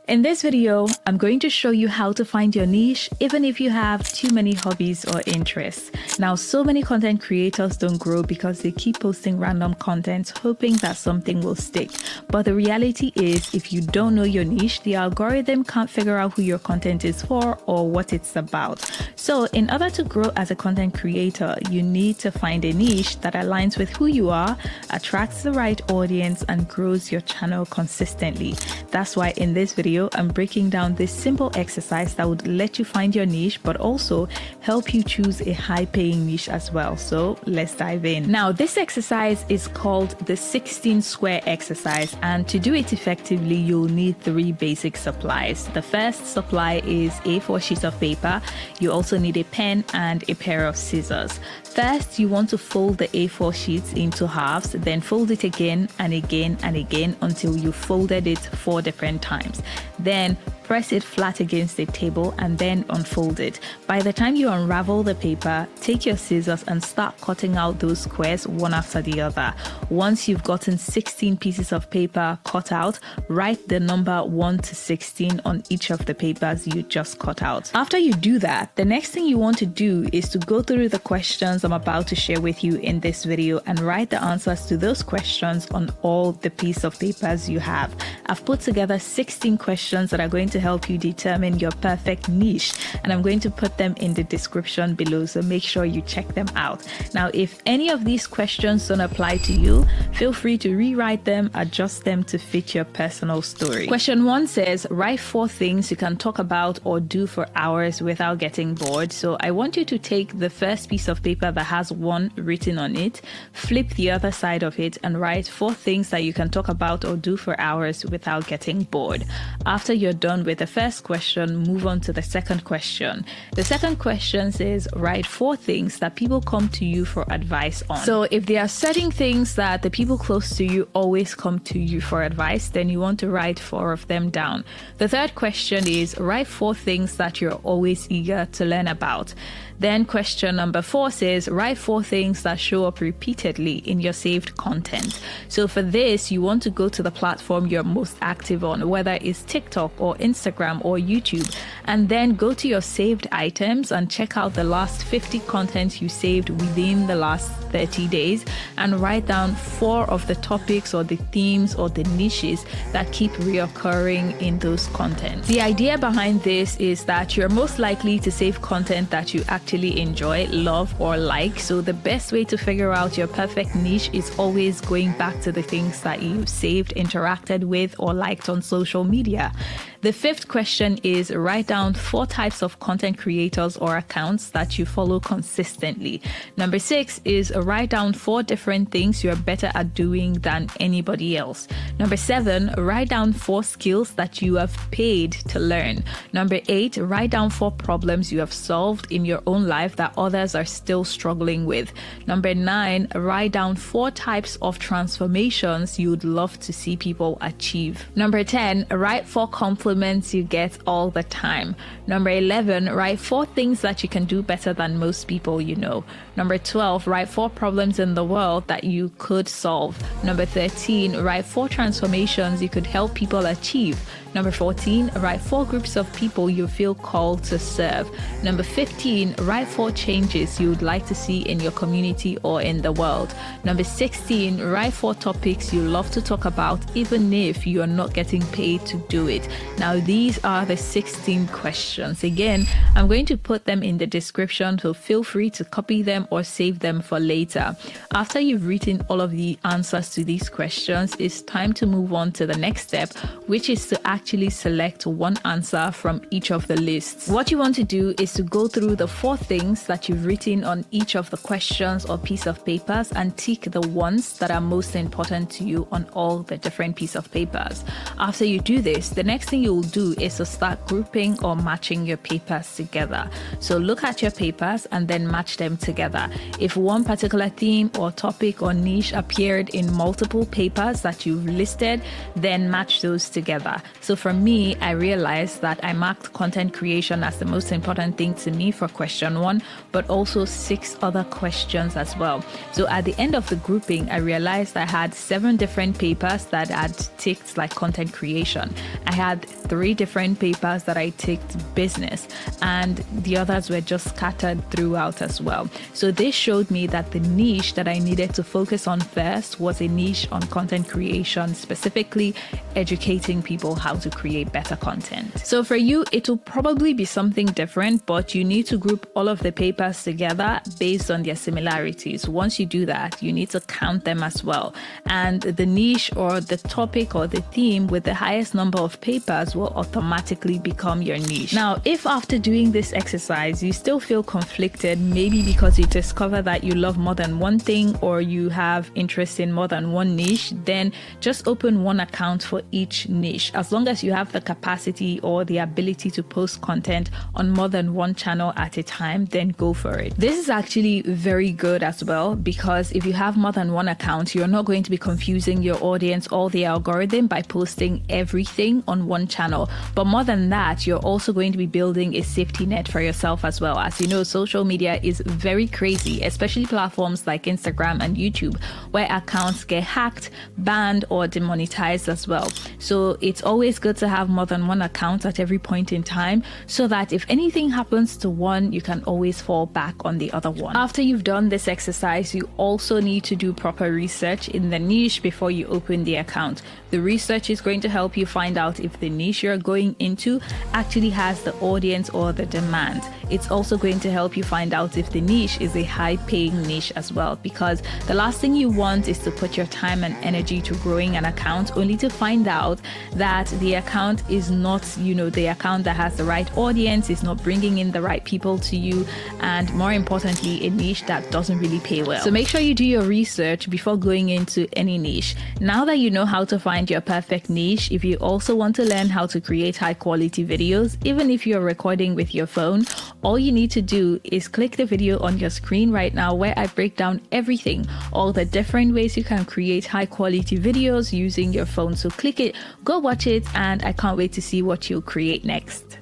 In this video, I'm going to show you how to find your niche even if you have too many hobbies or interests. Now, so many content creators don't grow because they keep posting random content hoping that something will stick. But the reality is, if you don't know your niche, the algorithm can't figure out who your content is for or what it's about. So in order to grow as a content creator, you need to find a niche that aligns with who you are, attracts the right audience, and grows your channel consistently. That's why in this video, I'm breaking down this simple exercise that would let you find your niche, but also help you choose a high-paying niche as well. So let's dive in. Now, this exercise is called the 16 square exercise, and to do it effectively, you'll need 3 basic supplies. The first supply is A4 sheet of paper. You also need a pen and a pair of scissors. First, you want to fold the A4 sheets into halves, then fold it again and again and again until you folded it 4 different times. Then press it flat against the table and then unfold it. By the time you unravel the paper, take your scissors and start cutting out those squares one after the other. Once you've gotten 16 pieces of paper cut out, write the number 1 to 16 on each of the papers you just cut out. After you do that, the next thing you want to do is to go through the questions I'm about to share with you in this video and write the answers to those questions on all the piece of papers you have. I've put together 16 questions that are going to help you determine your perfect niche, and I'm going to put them in the description below, so make sure you check them out. Now, if any of these questions don't apply to you, feel free to rewrite them, adjust them to fit your personal story. Question 1 says, write 4 things you can talk about or do for hours without getting bored. So I want you to take the first piece of paper that has 1 written on it, flip the other side of it, and write 4 things that you can talk about or do for hours without getting bored. After you're done with the first question, move on to the second question. The second question says, write 4 things that people come to you for advice on. So if there are certain things that the people close to you always come to you for advice, then you want to write 4 of them down. The third question is, write 4 things that you're always eager to learn about. Then question number 4 says, write 4 things that show up repeatedly in your saved content. So for this, you want to go to the platform you're most active on, whether it's TikTok or Instagram or YouTube, and then go to your saved items and check out the last 50 content you saved within the last 30 days and write down 4 of the topics or the themes or the niches that keep reoccurring in those content. The idea behind this is that you're most likely to save content that you actually enjoy, love, or like. So the best way to figure out your perfect niche is always going back to the things that you saved, interacted with, or liked on social media. The 5th question is, write down 4 types of content creators or accounts that you follow consistently. Number 6 is, write down 4 different things you're better at doing than anybody else. Number 7, write down 4 skills that you have paid to learn. Number 8, write down 4 problems you have solved in your own life that others are still struggling with. Number 9, write down 4 types of transformations you'd love to see people achieve. Number 10, write 4 compliments you get all the time. Number 11, write 4 things that you can do better than most people you know. Number 12, write 4 problems in the world that you could solve. Number 13, write 4 transformations you could help people achieve. Number 14, write 4 groups of people you feel called to serve. Number 15, write 4 changes you would like to see in your community or in the world. Number 16, write 4 topics you love to talk about even if you are not getting paid to do it. Now, these are the 16 questions. Again, I'm going to put them in the description, so feel free to copy them or save them for later. After you've written all of the answers to these questions, it's time to move on to the next step, which is to actually select 1 answer from each of the lists. What you want to do is to go through the 4 things that you've written on each of the questions or piece of papers and tick the ones that are most important to you on all the different piece of papers. After you do this, the next thing you'll do is to start grouping or matching your papers together. So look at your papers and then match them together. If one particular theme or topic or niche appeared in multiple papers that you've listed, then match those together. So for me, I realized that I marked content creation as the most important thing to me for question 1, but also 6 other questions as well. So at the end of the grouping, I realized I had 7 different papers that had ticked like content creation. I had 3 different papers that I ticked business, and the others were just scattered throughout as well. So this showed me that the niche that I needed to focus on first was a niche on content creation, specifically educating people how to create better content. So for you, it will probably be something different, but you need to group all of the papers together based on their similarities. Once you do that, you need to count them as well. And the niche or the topic or the theme with the highest number of papers will automatically become your niche. Now, if after doing this exercise, you still feel conflicted, maybe because you discover that you love more than one thing or you have interest in more than one niche, then just open one account for each niche. As long as you have the capacity or the ability to post content on more than one channel at a time, then go for it. This is actually very good as well, because if you have more than one account, you're not going to be confusing your audience or the algorithm by posting everything on one channel. But more than that, you're also going to be building a safety net for yourself as well. As you know, social media is very crazy, especially platforms like Instagram and YouTube, where accounts get hacked, banned, or demonetized as well. So it's always good to have more than one account at every point in time, so that if anything happens to one, you can always fall back on the other one. After you've done this exercise, you also need to do proper research in the niche before you open the account. The research is going to help you find out if the niche you're going into actually has the audience or the demand. It's also going to help you find out if the niche is a high-paying niche as well, because the last thing you want is to put your time and energy to growing an account only to find out that the account is not, the account that has the right audience, is not bringing in the right people to you, and more importantly, a niche that doesn't really pay well. So make sure you do your research before going into any niche. Now that you know how to find your perfect niche, if you also want to learn how to create high quality videos, even if you're recording with your phone, all you need to do is click the video on your screen right now where I break down everything, all the different ways you can create high quality videos using your phone. So click it, go watch it, and I can't wait to see what you'll create next.